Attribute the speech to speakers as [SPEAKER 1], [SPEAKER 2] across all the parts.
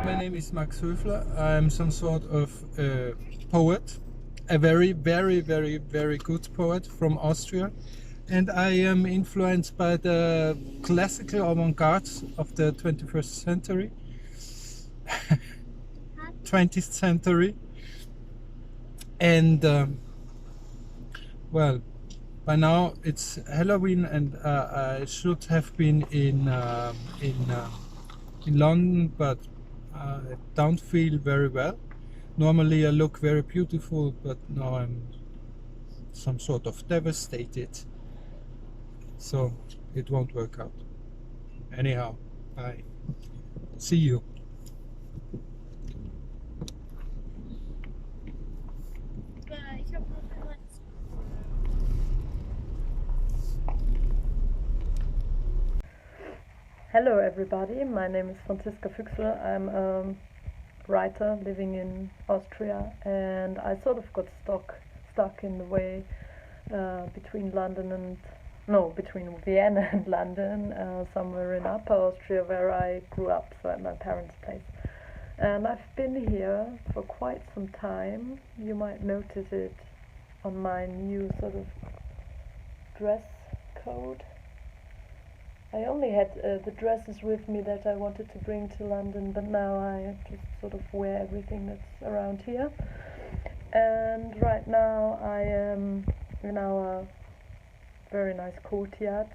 [SPEAKER 1] My name is Max Höfler. I'm some sort of poet, a very, very, very, very good poet from Austria. And I am influenced by the classical avant-garde of the 21st century, 20th century. And well, by now it's Halloween, and I should have been in London, but I don't feel very well. Normally I look very beautiful, but now I'm some sort of devastated. So it won't work out. Anyhow, bye. See you.
[SPEAKER 2] Hello everybody, my name is Franziska Füchsler. I'm a writer living in Austria, and I sort of got stuck in the way between Vienna and London, somewhere in Upper Austria where I grew up, so at my parents' place. And I've been here for quite some time. You might notice it on my new sort of dress code. I only had the dresses with me that I wanted to bring to London, but now I just sort of wear everything that's around here. And right now I am in our very nice courtyard.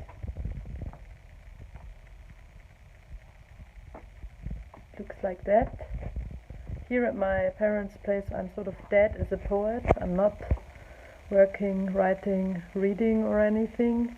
[SPEAKER 2] Looks like that. Here at my parents' place I'm sort of dead as a poet. I'm not working, writing, reading or anything.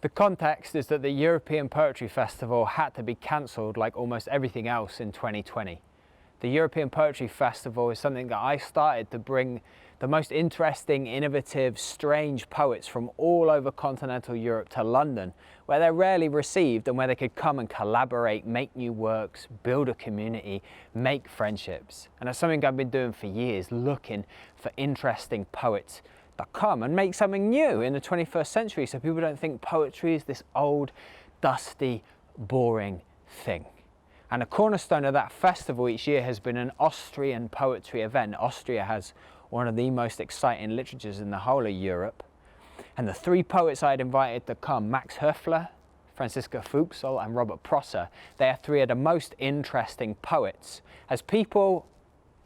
[SPEAKER 3] The context is that the European Poetry Festival had to be cancelled like almost everything else in 2020. The European Poetry Festival is something that I started to bring the most interesting, innovative, strange poets from all over continental Europe to London, where they're rarely received and where they could come and collaborate, make new works, build a community, make friendships. And that's something I've been doing for years, looking for interesting poets that come and make something new in the 21st century, so people don't think poetry is this old, dusty, boring thing. And a cornerstone of that festival each year has been an Austrian poetry event. Austria has one of the most exciting literatures in the whole of Europe. And the three poets I'd invited to come, Max Höfler, Franziska Füchsler and Robert Prosser, they are three of the most interesting poets. As people,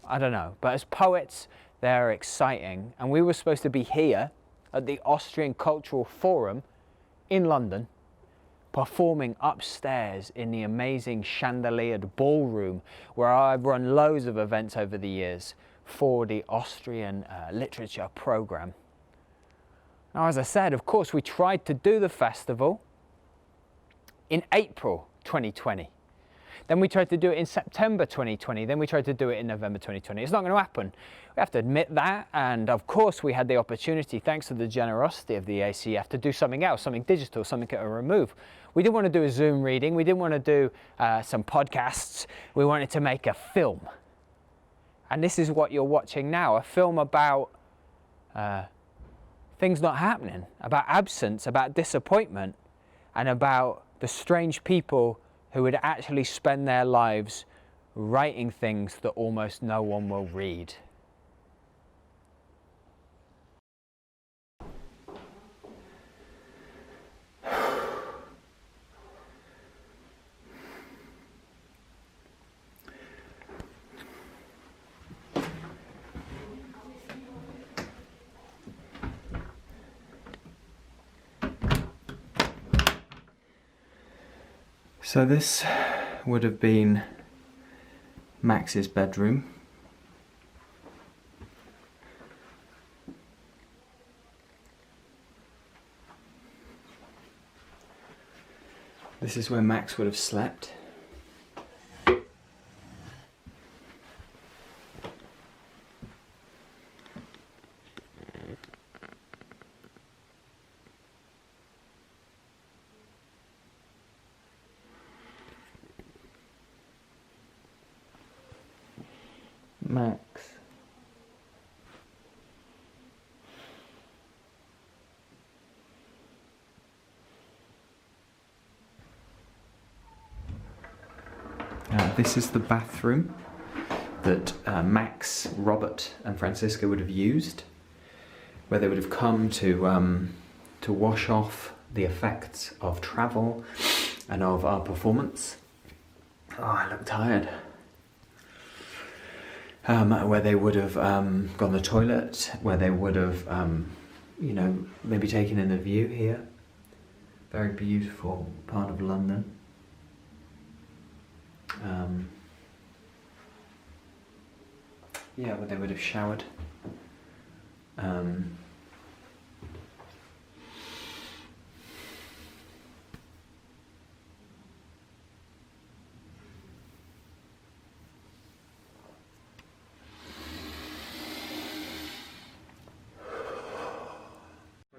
[SPEAKER 3] I don't know, but as poets, they're exciting. And we were supposed to be here at the Austrian Cultural Forum in London, performing upstairs in the amazing chandeliered ballroom where I've run loads of events over the years for the Austrian literature program. Now, as I said, of course, we tried to do the festival in April 2020. Then we tried to do it in September 2020. Then we tried to do it in November 2020. It's not going to happen. We have to admit that. And of course, we had the opportunity, thanks to the generosity of the ACF, to do something else, something digital, something at a remove. We didn't want to do a Zoom reading. We didn't want to do some podcasts. We wanted to make a film. And this is what you're watching now, a film about things not happening, about absence, about disappointment, and about the strange people who would actually spend their lives writing things that almost no one will read. So this would have been Max's bedroom. This is where Max would have slept. Max. This is the bathroom that Max, Robert and Francisca would have used, where they would have come to wash off the effects of travel and of our performance. Oh, I look tired. Where they would have gone to the toilet, where they would have, you know, maybe taken in a view here. Very beautiful part of London. Yeah, where they would have showered. I'm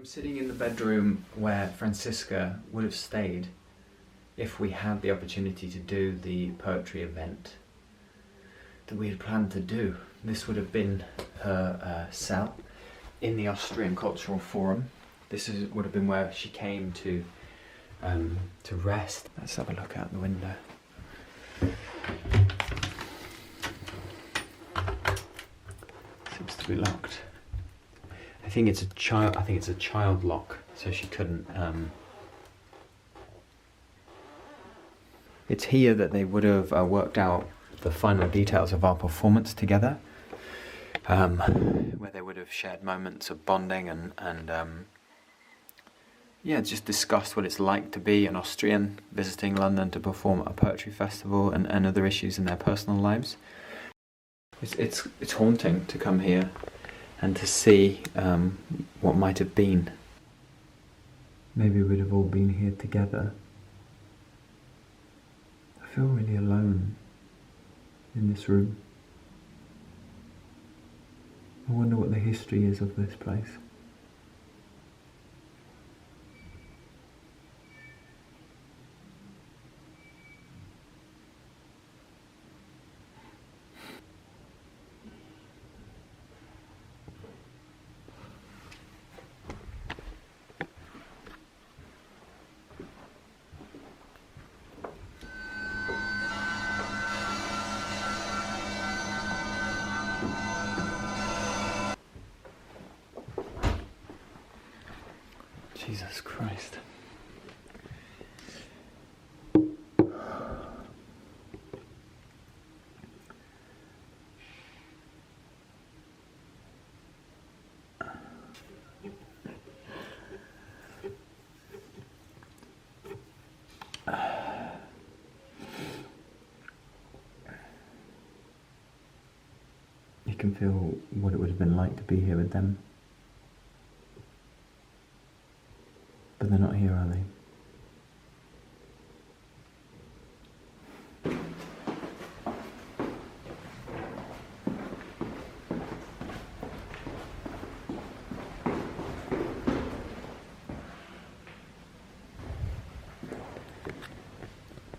[SPEAKER 3] sitting in the bedroom where Francisca would have stayed if we had the opportunity to do the poetry event that we had planned to do. This would have been her cell in the Austrian Cultural Forum. Would have been where she came to rest. Let's have a look out the window. Seems to be locked. I think it's a child lock, so she couldn't. It's here that they would have worked out the final details of our performance together, where they would have shared moments of bonding and yeah, just discussed what it's like to be an Austrian visiting London to perform at a poetry festival and other issues in their personal lives. It's haunting to come here and to see what might have been. Maybe we'd have all been here together. I feel really alone in this room. I wonder what the history is of this place. Jesus Christ. You can feel what it would have been like to be here with them. But they're not here, are they?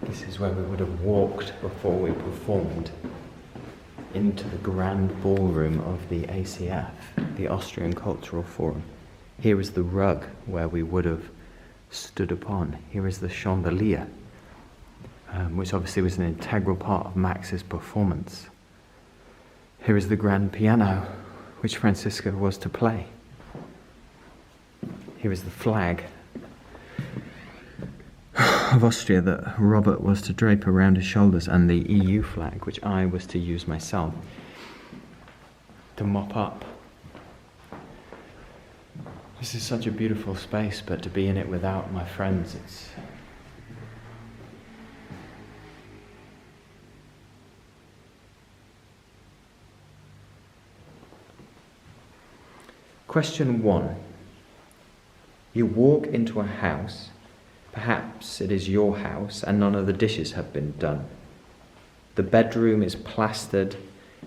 [SPEAKER 3] This is where we would have walked before we performed into the grand ballroom of the ACF, the Austrian Cultural Forum. Here is the rug where we would have stood upon. Here is the chandelier, which obviously was an integral part of Max's performance. Here is the grand piano, which Francisca was to play. Here is the flag of Austria that Robert was to drape around his shoulders, and the EU flag, which I was to use myself to mop up. This is such a beautiful space, but to be in it without my friends, it's... Question 1. You walk into a house, perhaps it is your house, and none of the dishes have been done. The bedroom is plastered,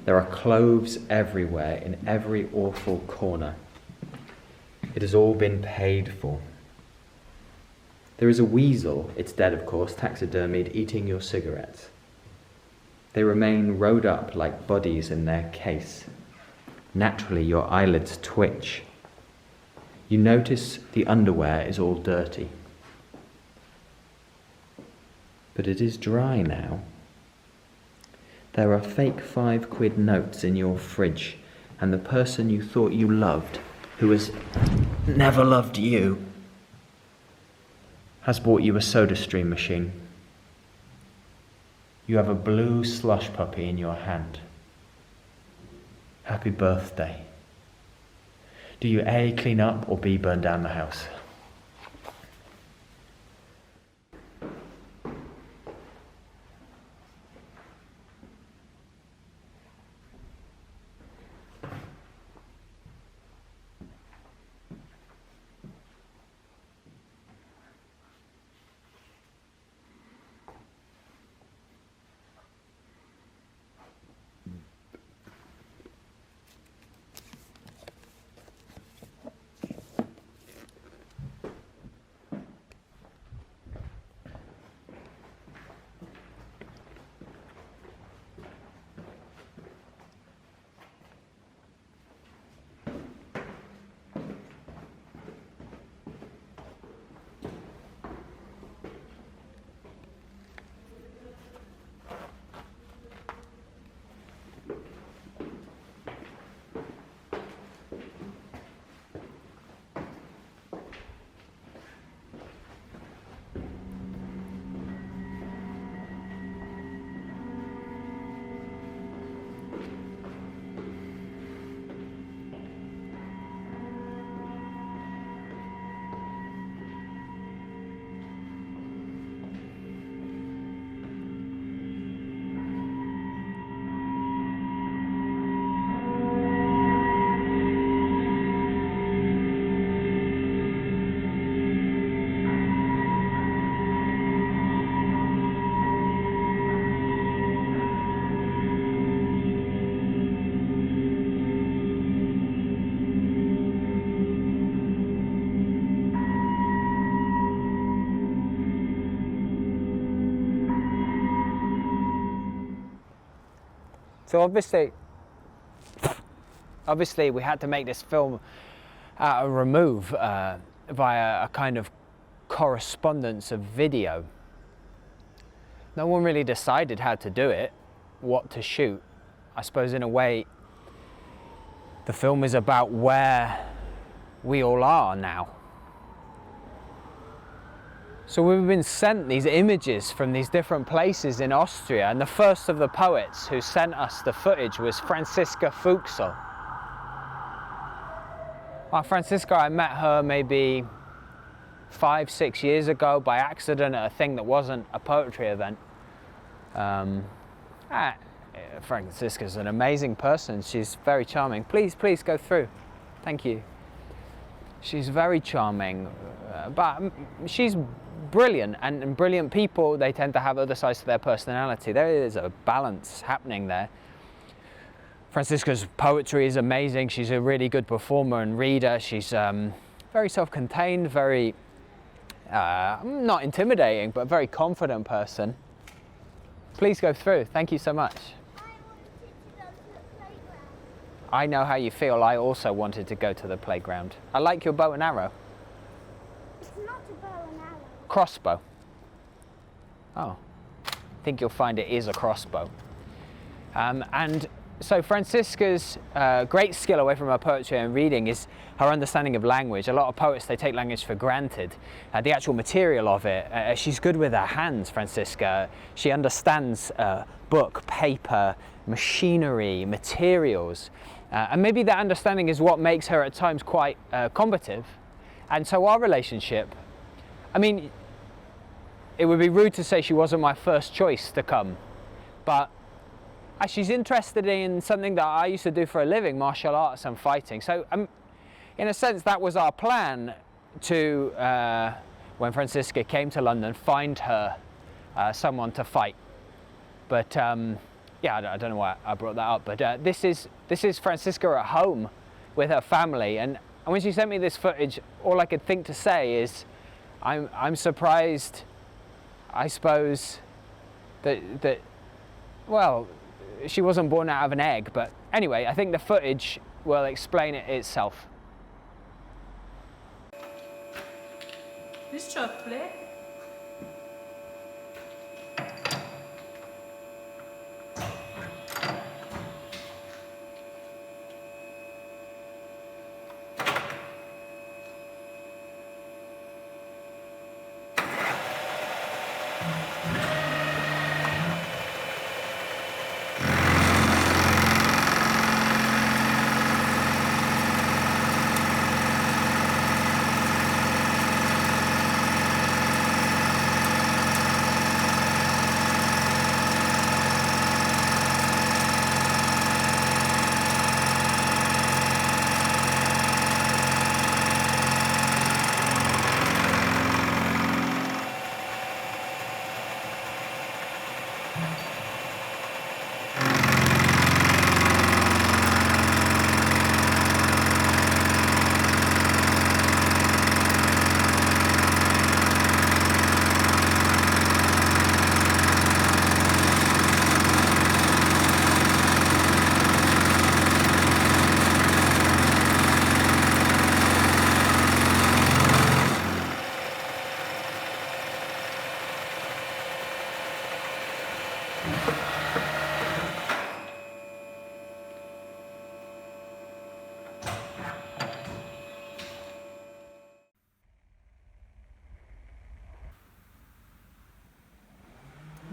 [SPEAKER 3] there are clothes everywhere, in every awful corner. It has all been paid for. There is a weasel, it's dead of course, taxidermied, eating your cigarettes.
[SPEAKER 4] They remain rowed up like bodies in their case. Naturally, your eyelids twitch. You notice the underwear is all dirty. But it is dry now. There are fake 5 quid notes in your fridge, and the person you thought you loved, who has never loved you, has bought you a SodaStream machine. You have a blue slush puppy in your hand. Happy birthday. Do you A, clean up, or B, burn down the house?
[SPEAKER 3] So obviously we had to make this film out of remove via a kind of correspondence of video. No one really decided how to do it, what to shoot. I suppose in a way the film is about where we all are now. So we've been sent these images from these different places in Austria, and the first of the poets who sent us the footage was Franziska Fuchsel. Franziska, I met her maybe 5-6 years ago by accident at a thing that wasn't a poetry event. Franziska's an amazing person. She's very charming. Please go through. Thank you. She's very charming, but she's brilliant, and brilliant people, they tend to have other sides to their personality. There is a balance happening there. Franziska's poetry is amazing. She's a really good performer and reader. She's very self-contained, very not intimidating, but a very confident person. Please go through. Thank you so much. I know how you feel. I also wanted to go to the playground. I like your bow and arrow.
[SPEAKER 5] It's not a bow and arrow.
[SPEAKER 3] Crossbow. Oh, I think you'll find it is a crossbow. And so Franziska's great skill away from her poetry and reading is her understanding of language. A lot of poets, they take language for granted. The actual material of it, she's good with her hands, Franziska. She understands book, paper, machinery, materials. And maybe that understanding is what makes her at times quite combative. And so our relationship, I mean, it would be rude to say she wasn't my first choice to come, but she's interested in something that I used to do for a living, martial arts and fighting. So in a sense, that was our plan to, when Franziska came to London, find her someone to fight. But yeah, I don't know why I brought that up, but this is Franziska at home with her family, and when she sent me this footage, all I could think to say is, I'm surprised, I suppose, that Well, she wasn't born out of an egg, but anyway, I think the footage will explain it itself.
[SPEAKER 2] This chocolate.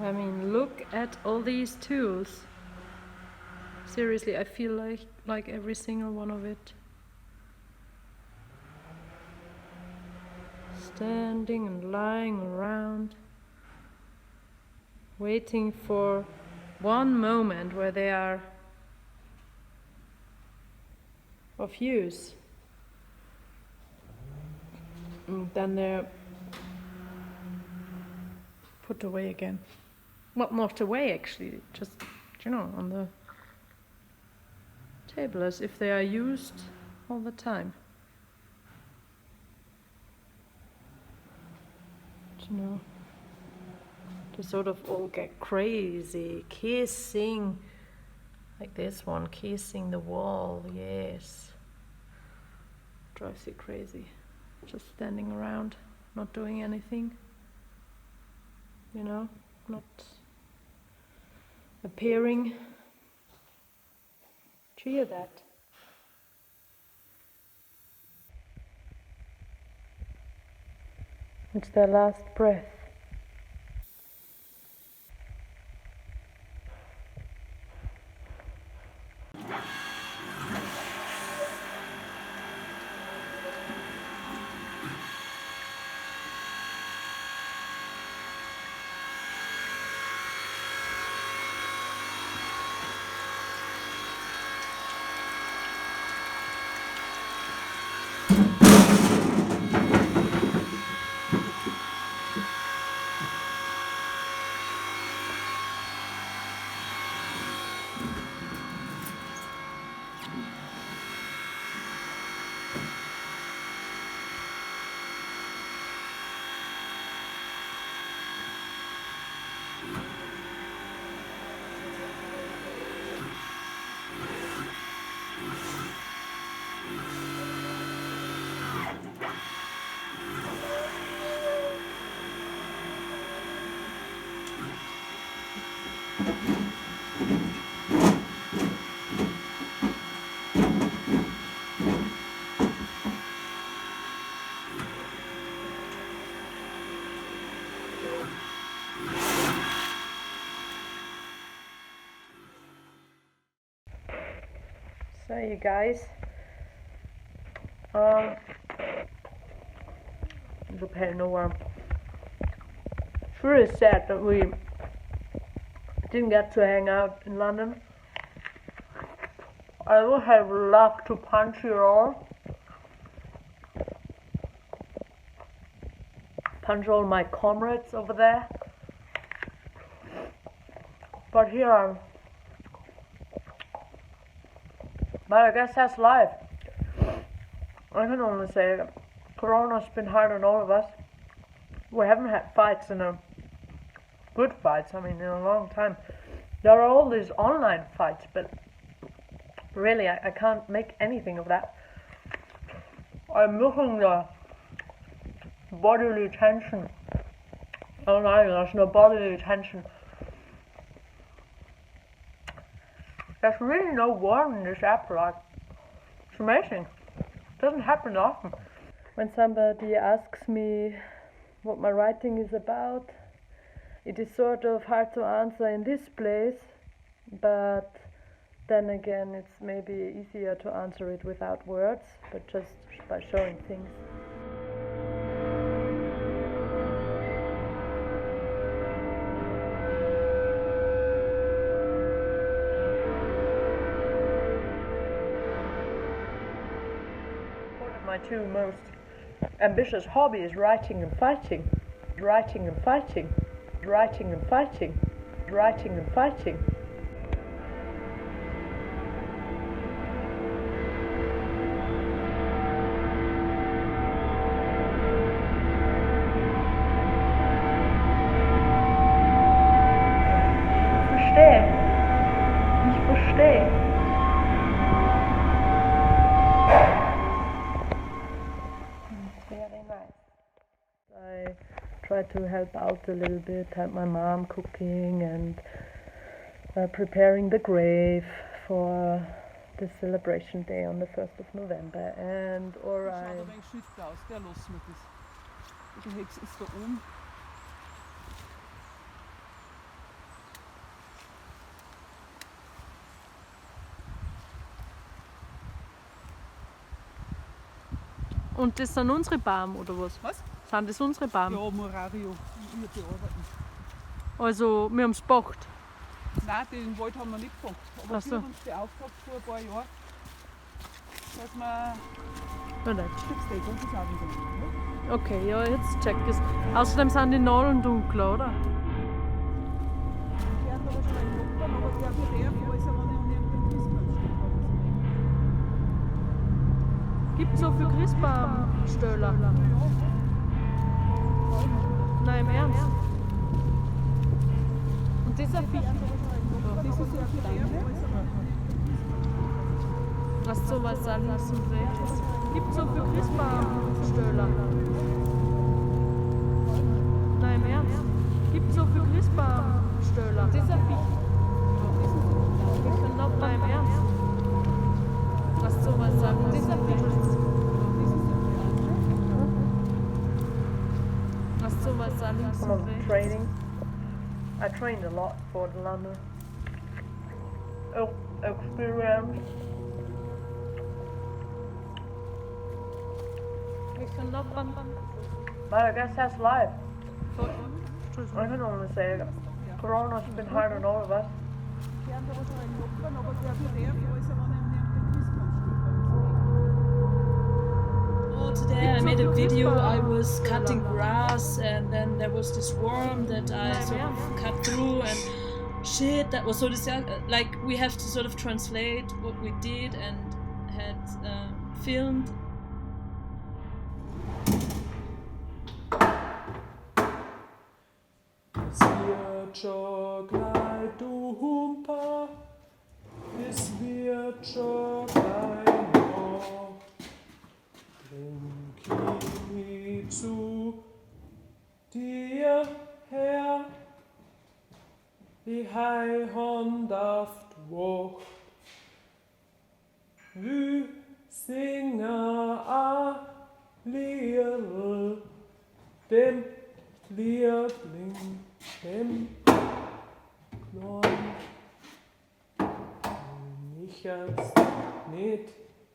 [SPEAKER 2] I mean, look at all these tools. Seriously, I feel like every single one of it. Standing and lying around, waiting for one moment where they are of use. And then they're put away again. Well, not away actually, just, you know, on the table as if they are used all the time. You know, they sort of all get crazy, kissing, like this one, kissing the wall, yes. Drives you crazy, just standing around, not doing anything, you know, not appearing. Do you hear that? It's their last breath. So you guys, the panorama. It's really sad that we didn't get to hang out in London. I would have loved to punch you all. Punch all my comrades over there. But here I'm. But I guess that's life. I can only say that Corona's been hard on all of us. We haven't had fights good fights, I mean, in a long time. There are all these online fights, but really I can't make anything of that. I'm looking the bodily tension. Oh no, there's no bodily tension. There's really no war in this app, like, it's amazing. It doesn't happen often. When somebody asks me what my writing is about, it is sort of hard to answer in this place, but then again it's maybe easier to answer it without words, but just by showing things. One of my two most ambitious hobbies is writing and fighting. Writing and fighting. Writing and fighting. Writing and fighting. Ich verstehe. Very nice. I try to help out a little bit, help my mom cooking and preparing the grave for the celebration day on the 1st of November. And or I... Und das sind unsere Bäume, oder was?
[SPEAKER 6] Was?
[SPEAKER 2] Sind das unsere Bäume?
[SPEAKER 6] Ja, Morario, wir bearbeiten.
[SPEAKER 2] Also, wir haben es gepacht.
[SPEAKER 6] Nein, den Wald haben wir nicht gepackt. Aber
[SPEAKER 2] Ach so.
[SPEAKER 6] wir haben uns beauftragt vor ein paar Jahren, dass wir Stützdeckung besorgen können.
[SPEAKER 2] Okay, ja, jetzt check es. Außerdem sind die Nadeln dunkel, oder?
[SPEAKER 6] Die werden da wahrscheinlich lockern, aber der Bedarf, alles wenn ich an irgendeinem Christbaumstück habe.
[SPEAKER 2] Gibt es so viele Christbaumstöller? Nein, im Ernst? Und dieser Fisch?
[SPEAKER 6] Das ist ja für den,
[SPEAKER 2] Was so was links und rechts? Gibt es so viele Christbaumstöller? Nein, im Ernst? Gibt es so viele Christbaumstöller? Dieser Fisch? Nein, im Ernst? Was so was dieser Fisch? Was so was links und rechts? Training. I trained a lot for the London experience. But I guess that's life. I can only say Corona's been hard on all of us.
[SPEAKER 6] die werden da wahrscheinlich lockern, aber der Bedarf, alles wenn ich an irgendeinem Christbaumstück habe.
[SPEAKER 7] Oh, today I made a video. I was cutting grass, and then there was this worm that I sort of cut through, and shit, that was so like we have to sort of translate what we did and had filmed.
[SPEAKER 8] Es wird schon gleich, du Humper, es wird schon gleich noch. Bring ich zu dir her, die Heihand auf die Wacht. Wir singen a Liedl, dem Liebling, dem Klein. Ich kann's nicht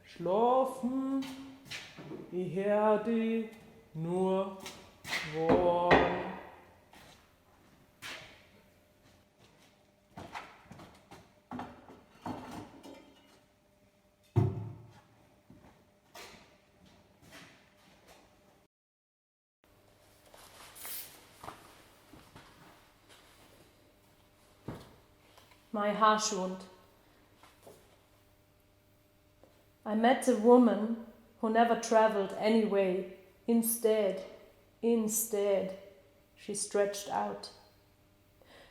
[SPEAKER 8] schlafen, ich hör die nur wollen.
[SPEAKER 2] My harsh wound. I met a woman who never traveled anyway. Instead, she stretched out.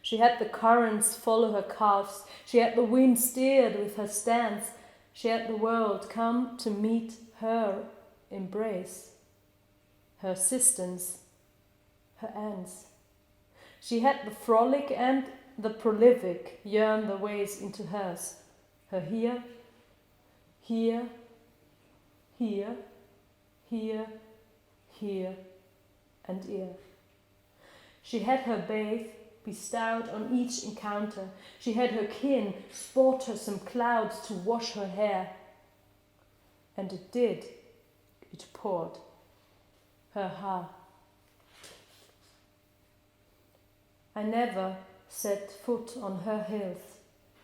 [SPEAKER 7] She had the currents follow her calves. She had the wind steered with her stance. She had the world come to meet her embrace, her assistance, her ends. She had the frolic and the prolific yearn the ways into hers. Her here, here, here, here, here, and ear. She had her bathe bestowed on each encounter. She had her kin sport her some clouds to wash her hair. And it poured. Her ha. I never set foot on her hills,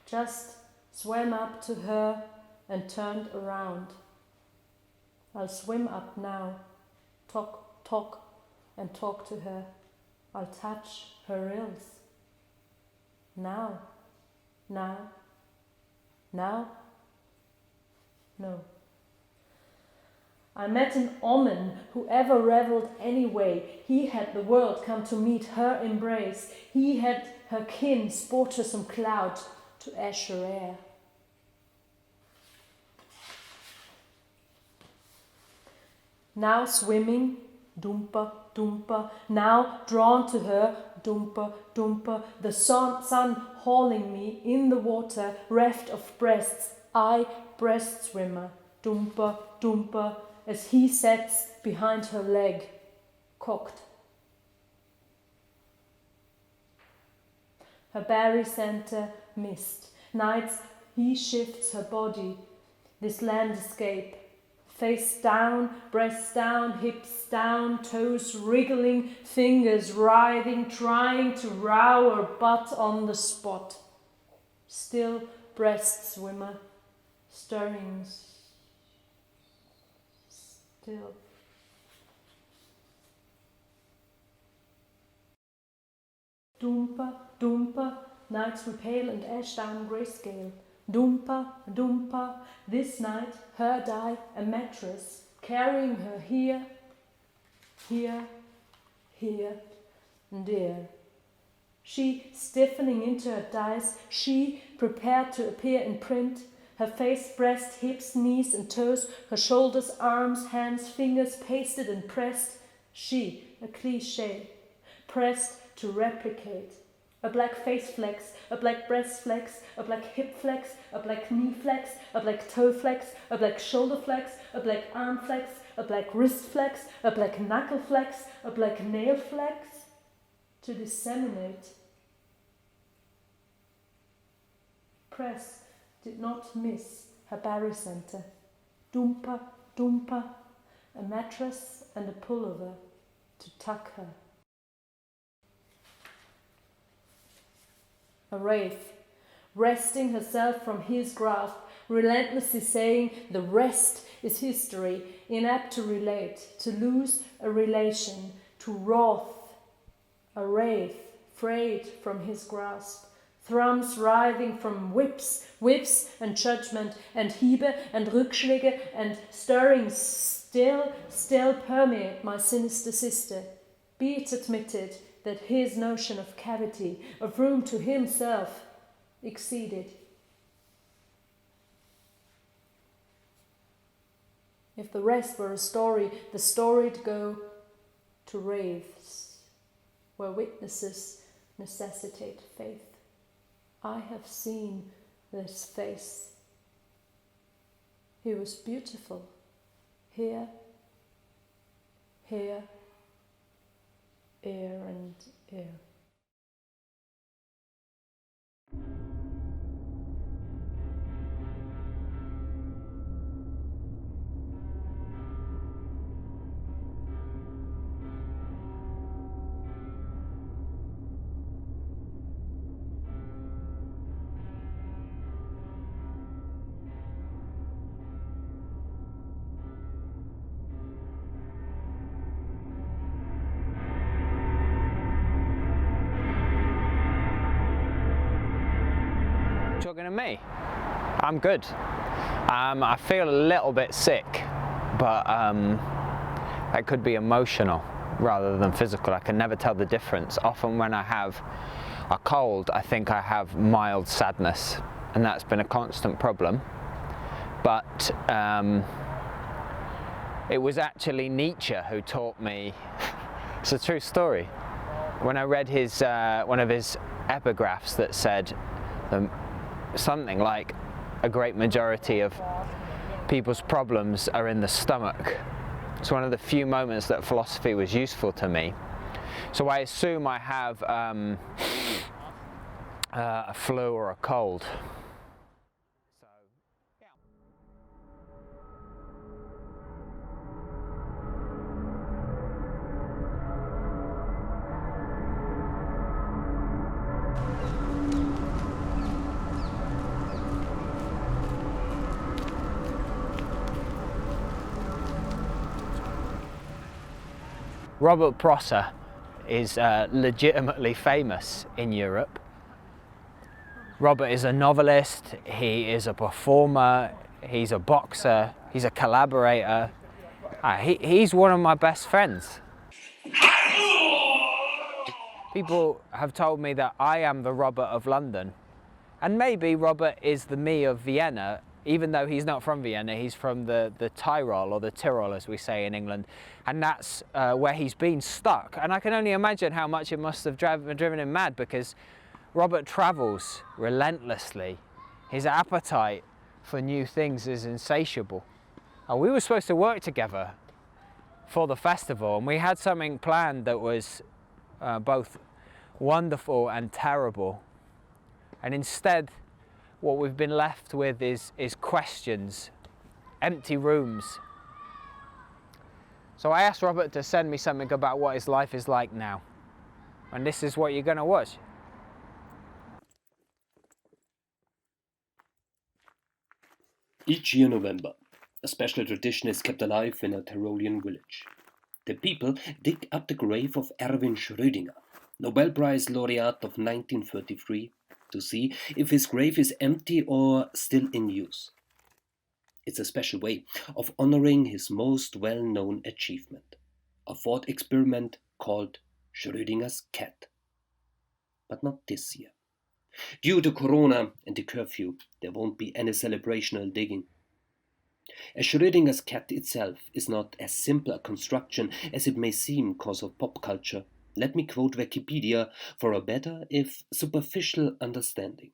[SPEAKER 7] just swam up to her and turned around. I'll swim up now, talk, and talk to her. I'll touch her rills. Now. No. I met an omen who ever revelled anyway. He had the world come to meet her embrace. He had her kin sport her some cloud to ash her air. Now swimming, dumper, dumper, now drawn to her, dumper, dumper, the sun hauling me in the water, reft of breasts, I breast swimmer, dumper, dumper, as he sets behind her leg, cocked. Her berry centre mist, nights he shifts her body, this landscape, face down, breasts down, hips down, toes wriggling, fingers writhing, trying to row her butt on the spot. Still breast swimmer, stirring still. Dumper, dumper, nights we pale and ash down grayscale. Dumper, dumper, this night her die a mattress, carrying her here, here, here, and there. She stiffening into her dice, she prepared to appear in print, her face, breast, hips, knees and toes, her shoulders, arms, hands, fingers pasted and pressed, she, a cliché, pressed to replicate. A black face flex, a black breast flex, a black hip flex, a black knee flex, a black toe flex, a black shoulder flex, a black arm flex, a black wrist flex, a black knuckle flex, a black nail flex, to disseminate. Press did not miss her barycenter. Dumper, dumper, a mattress and a pullover to tuck her. A wraith, wresting herself from his grasp, relentlessly saying the rest is history, inapt to relate, to lose a relation, to wrath. A wraith, frayed from his grasp, thrums writhing from whips and judgment, and Hiebe and Rückschläge and stirring still permeate my sinister sister. Be it admitted that his notion of cavity, of room to himself, exceeded. If the rest were a story, the story'd go to wraiths, where witnesses necessitate faith. I have seen this face. He was beautiful. Here, ear and ear.
[SPEAKER 3] Talking to me? I'm good. I feel a little bit sick, but it could be emotional rather than physical. I can never tell the difference. Often when I have a cold, I think I have mild sadness, and that's been a constant problem. But it was actually Nietzsche who taught me, it's a true story, when I read his one of his epigraphs that said something like, a great majority of people's problems are in the stomach. It's one of the few moments that philosophy was useful to me. So I assume I have a flu or a cold. So, yeah. Robert Prosser is legitimately famous in Europe. Robert is a novelist, he is a performer, he's a boxer, he's a collaborator. He's one of my best friends. People have told me that I am the Robert of London, and maybe Robert is the me of Vienna, even though he's not from Vienna. He's from the Tyrol, or the Tyrol as we say in England, and that's where he's been stuck. And I can only imagine how much it must have driven him mad, because Robert travels relentlessly. His appetite for new things is insatiable. And we were supposed to work together for the festival, and we had something planned that was both wonderful and terrible. And instead, what we've been left with is questions, empty rooms. So I asked Robert to send me something about what his life is like now. And this is what you're going to watch.
[SPEAKER 9] Each year November, a special tradition is kept alive in a Tyrolean village. The people dig up the grave of Erwin Schrödinger, Nobel Prize laureate of 1933, to see if his grave is empty or still in use. It's a special way of honoring his most well-known achievement, a thought experiment called Schrödinger's cat. But not this year. Due to Corona and the curfew, there won't be any celebrational digging. As Schrödinger's cat itself is not as simple a construction as it may seem cause of pop culture, let me quote Wikipedia for a better, if superficial, understanding.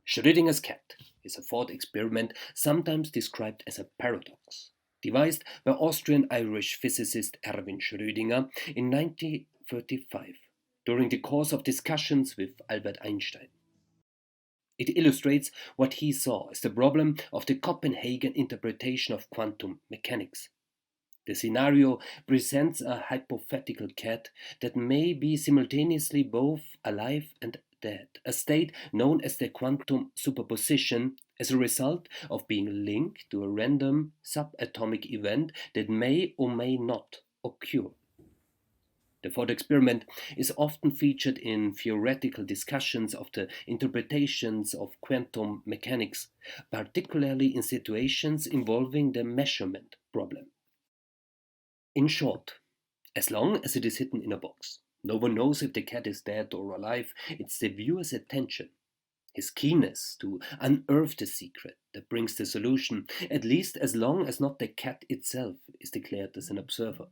[SPEAKER 9] Schrödinger's cat is a thought experiment sometimes described as a paradox, devised by Austrian-Irish physicist Erwin Schrödinger in 1935 during the course of discussions with Albert Einstein. It illustrates what he saw as the problem of the Copenhagen interpretation of quantum mechanics. The scenario presents a hypothetical cat that may be simultaneously both alive and dead, a state known as the quantum superposition, as a result of being linked to a random subatomic event that may or may not occur. The thought experiment is often featured in theoretical discussions of the interpretations of quantum mechanics, particularly in situations involving the measurement problem. In short, as long as it is hidden in a box, no one knows if the cat is dead or alive. It's the viewer's attention, his keenness to unearth the secret, that brings the solution, at least as long as not the cat itself is declared as an observer.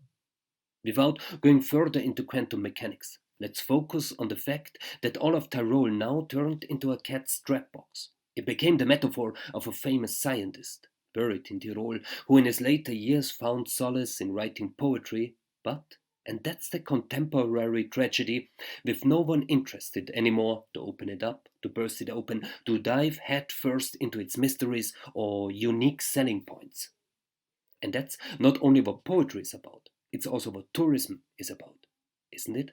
[SPEAKER 9] Without going further into quantum mechanics, let's focus on the fact that all of Tyrol now turned into a cat's trap box. It became the metaphor of a famous scientist, buried in Tyrol, who in his later years found solace in writing poetry, but, and that's the contemporary tragedy, with no one interested anymore to open it up, to burst it open, to dive head first into its mysteries or unique selling points. And that's not only what poetry is about, it's also what tourism is about, isn't it?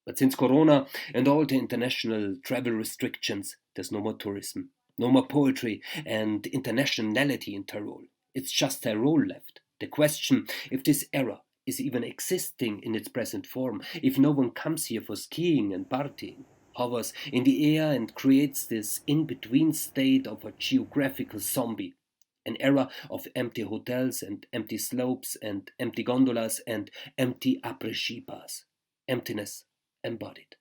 [SPEAKER 9] But since Corona and all the international travel restrictions, there's no more tourism, no more poetry and internationality in Tyrol. It's just Tyrol left. The question if this era is even existing in its present form, if no one comes here for skiing and partying, hovers in the air and creates this in-between state of a geographical zombie. An era of empty hotels and empty slopes and empty gondolas and empty après-ski bars. Emptiness embodied.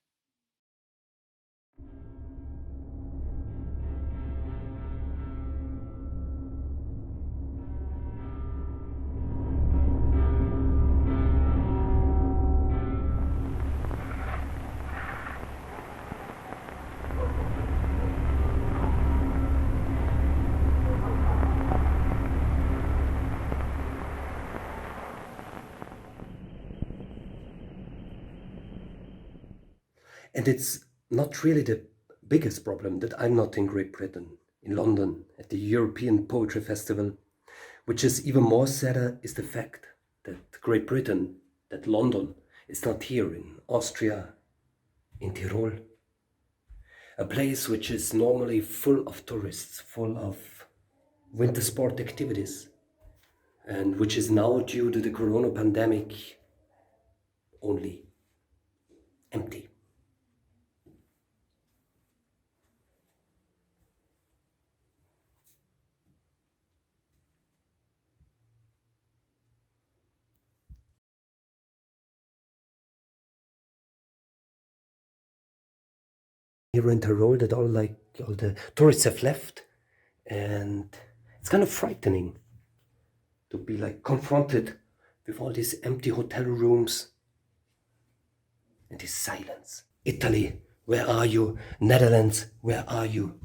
[SPEAKER 9] And it's not really the biggest problem that I'm not in Great Britain, in London, at the European Poetry Festival. Which is even more sadder is the fact that Great Britain, that London, is not here in Austria, in Tyrol. A place which is normally full of tourists, full of winter sport activities, and which is now, due to the corona pandemic, only empty. Here in Tyrol, that all the tourists have left, and it's kind of frightening to be confronted with all these empty hotel rooms and this silence. Italy, where are you? Netherlands, where are you?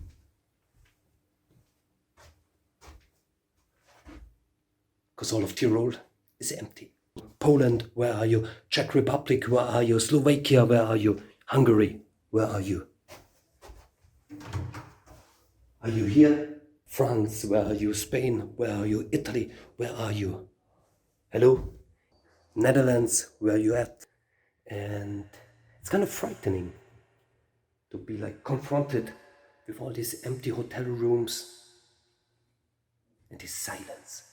[SPEAKER 9] Because all of Tyrol is empty. Poland, where are you? Czech Republic, where are you? Slovakia, where are you? Hungary, where are you? Are you here? France, where are you? Spain, where are you? Italy, where are you? Hello? Netherlands, where are you at? And it's kind of frightening to be confronted with all these empty hotel rooms and this silence.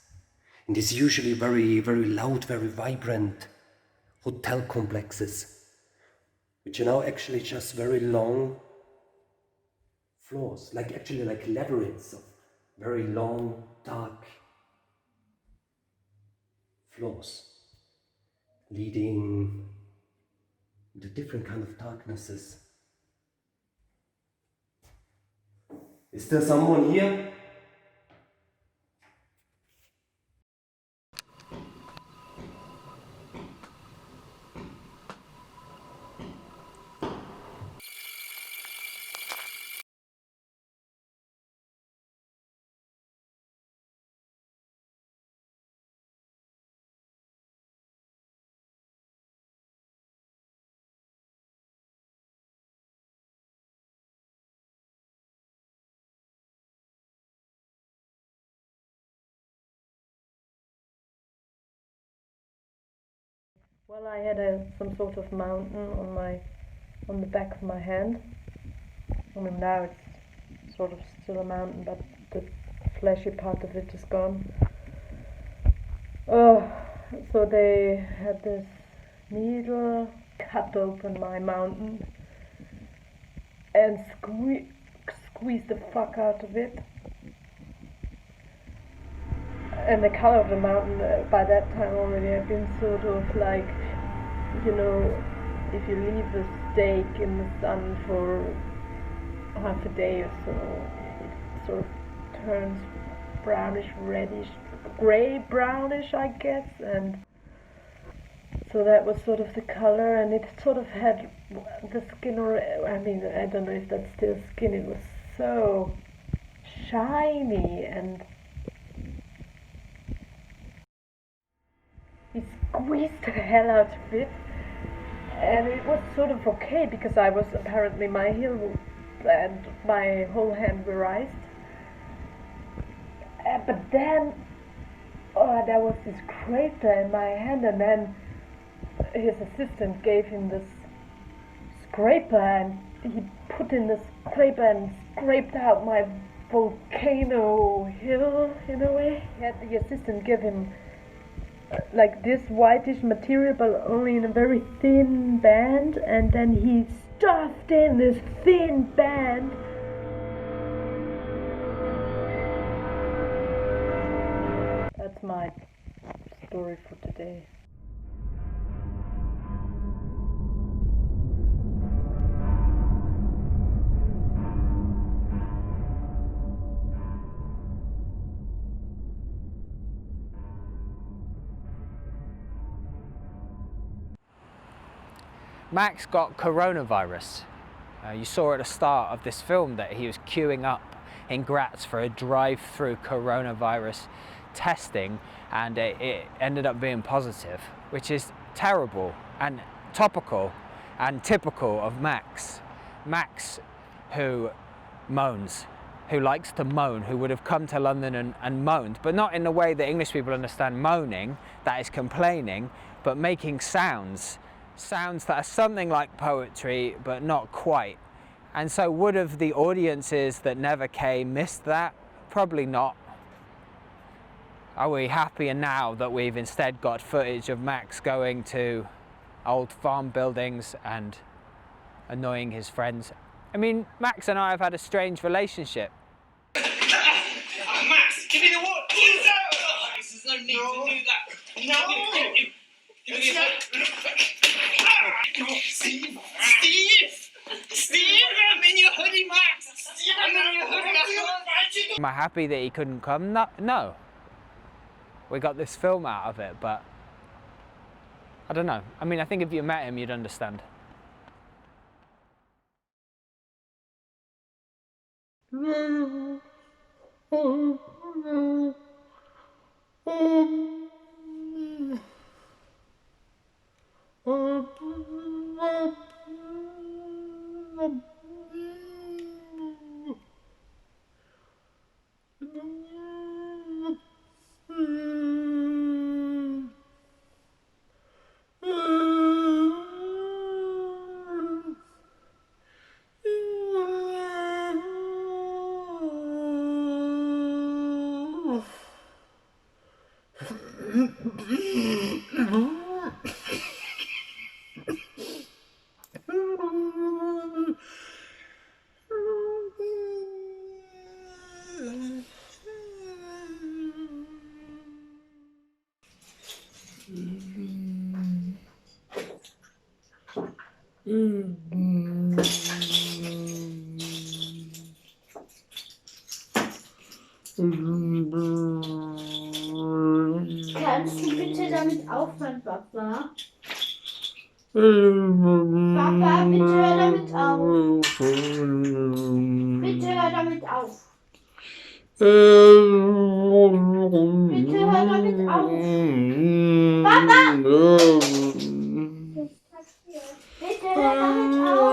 [SPEAKER 9] In these usually very, very loud, very vibrant hotel complexes, which are now actually just very long floors, like labyrinths of very long, dark floors, leading into different kind of darknesses. Is there someone here?
[SPEAKER 2] Well, I had some sort of mountain on the back of my hand. I mean, now it's sort of still a mountain, but the fleshy part of it is gone. So they had this needle cut open my mountain and squeezed the fuck out of it. And the color of the mountain by that time already had been sort of if you leave a steak in the sun for half a day or so, it sort of turns brownish, reddish, grey brownish, I guess, and so that was sort of the color, and it sort of had the skin, I don't know if that's still skin, it was so shiny, and he squeezed the hell out of it, and it was sort of okay, because apparently my heel and my whole hand were iced. But then, there was this crater in my hand, and then his assistant gave him this scraper, and he put in the scraper and scraped out my volcano heel, in a way. The assistant gave him this whitish material, but only in a very thin band, and then he stuffed in this thin band. That's my story for today.
[SPEAKER 3] Max got coronavirus. You saw at the start of this film that he was queuing up in Graz for a drive-through coronavirus testing, and it ended up being positive, which is terrible and topical and typical of Max. Max, who moans, who likes to moan, who would have come to London and moaned, but not in the way that English people understand moaning, that is complaining, but making sounds that are something like poetry, but not quite. And so would have the audiences that never came missed that? Probably not. Are we happier now that we've instead got footage of Max going to old farm buildings and annoying his friends? I mean, Max and I have had a strange relationship.
[SPEAKER 10] Max, give me the what? There's no need to do that. No! Give me Steve! Steve! I'm in your hoodie, Max! I'm in your hoodie,
[SPEAKER 3] Am I happy that he couldn't come? No. We got this film out of it, but I don't know. I mean, I think if you met him, you'd understand.
[SPEAKER 5] Kannst du bitte damit aufhören, Papa? Papa, bitte hör damit auf. Bitte hör damit auf. Bitte hör damit auf. Papa! Bitte hör damit auf.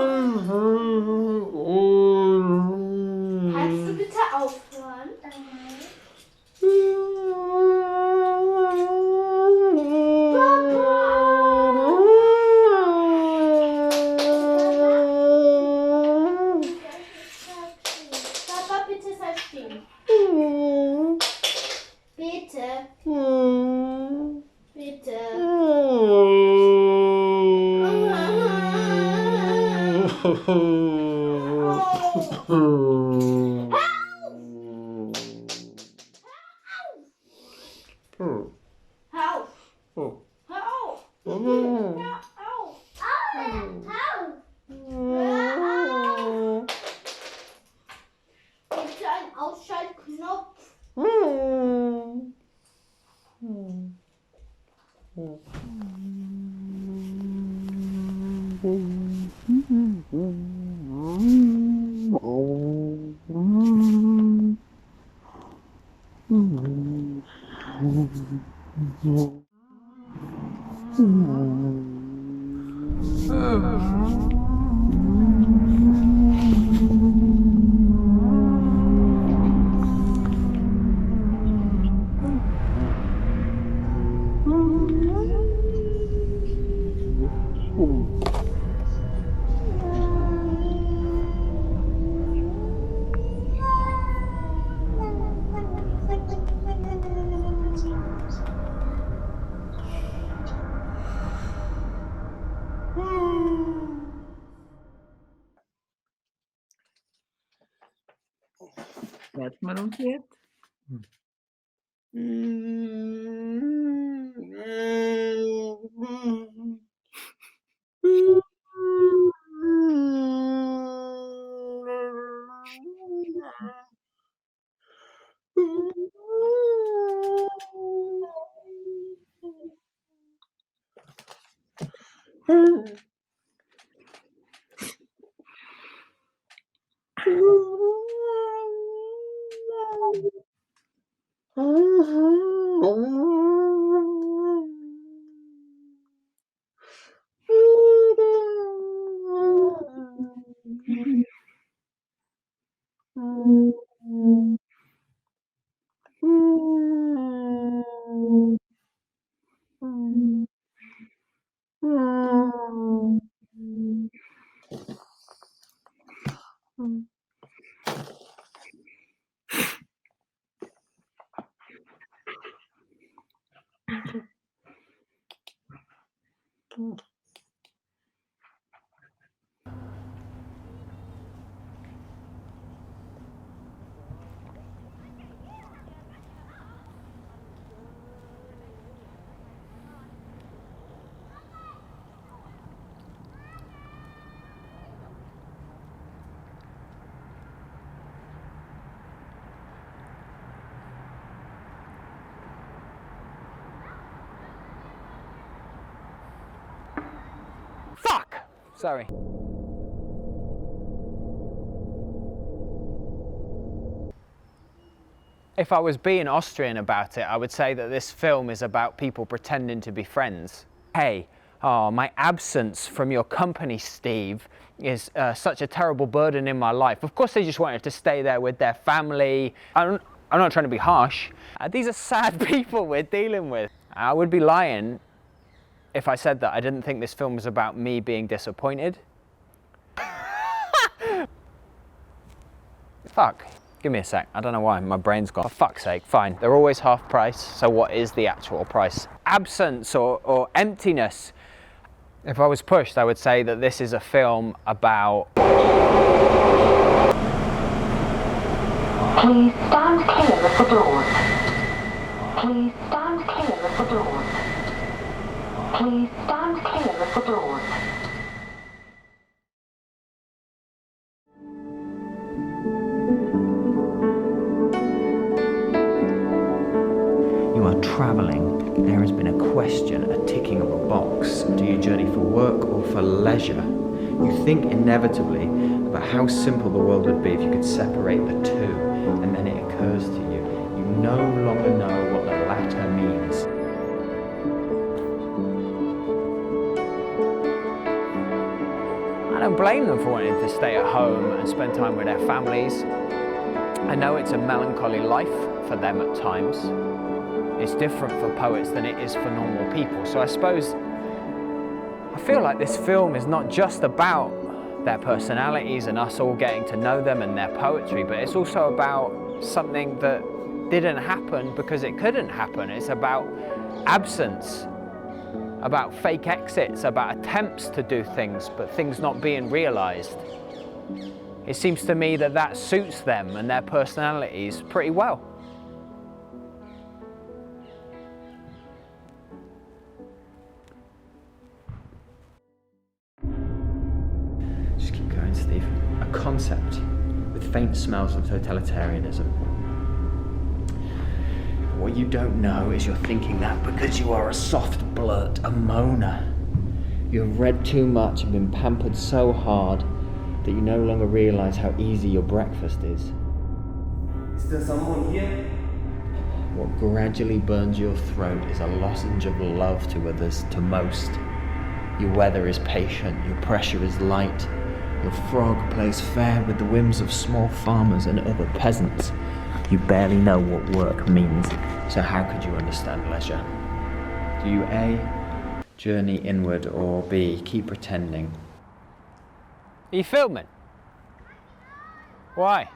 [SPEAKER 5] Kannst du bitte aufhören? Papa, bitte sei still. Bitte. Bitte. Hör auf! Hör auf! Hör auf! Bitte ein Ausschaltknopf.
[SPEAKER 6] Hört man uns jetzt?
[SPEAKER 3] Fuck! Sorry. If I was being Austrian about it, I would say that this film is about people pretending to be friends. Hey, oh, my absence from your company, Steve, is such a terrible burden in my life. Of course they just wanted to stay there with their family. I'm not trying to be harsh. These are sad people we're dealing with. I would be lying if I said that I didn't think this film was about me being disappointed. Fuck. Give me a sec. I don't know why. My brain's gone. For fuck's sake. Fine. They're always half price. So what is the actual price? Absence or emptiness. If I was pushed, I would say that this is a film about...
[SPEAKER 11] Please stand clear of the doors. Please stand clear of the doors. Please stand clear of the doors.
[SPEAKER 4] You are travelling. There has been a question, a ticking of a box. Do you journey for work or for leisure? You think inevitably about how simple the world would be if you could separate the two, and then it occurs to you, you no longer know what the latter means.
[SPEAKER 3] I don't blame them for wanting to stay at home and spend time with their families. I know it's a melancholy life for them at times. It's different for poets than it is for normal people. So I suppose, I feel like this film is not just about their personalities and us all getting to know them and their poetry, but it's also about something that didn't happen because it couldn't happen. It's about absence, about fake exits, about attempts to do things, but things not being realized. It seems to me that that suits them and their personalities pretty well.
[SPEAKER 4] Just keep going, Steve. A concept with faint smells of totalitarianism. What you don't know is you're thinking that because you are a soft blurt, a moaner. You have read too much and been pampered so hard that you no longer realise how easy your breakfast is.
[SPEAKER 10] Is there someone here?
[SPEAKER 4] What gradually burns your throat is a lozenge of love to others, to most. Your weather is patient, your pressure is light. Your frog plays fair with the whims of small farmers and other peasants. You barely know what work means, so how could you understand leisure? Do you A, journey inward, or B, keep pretending?
[SPEAKER 3] Are you filming? Why?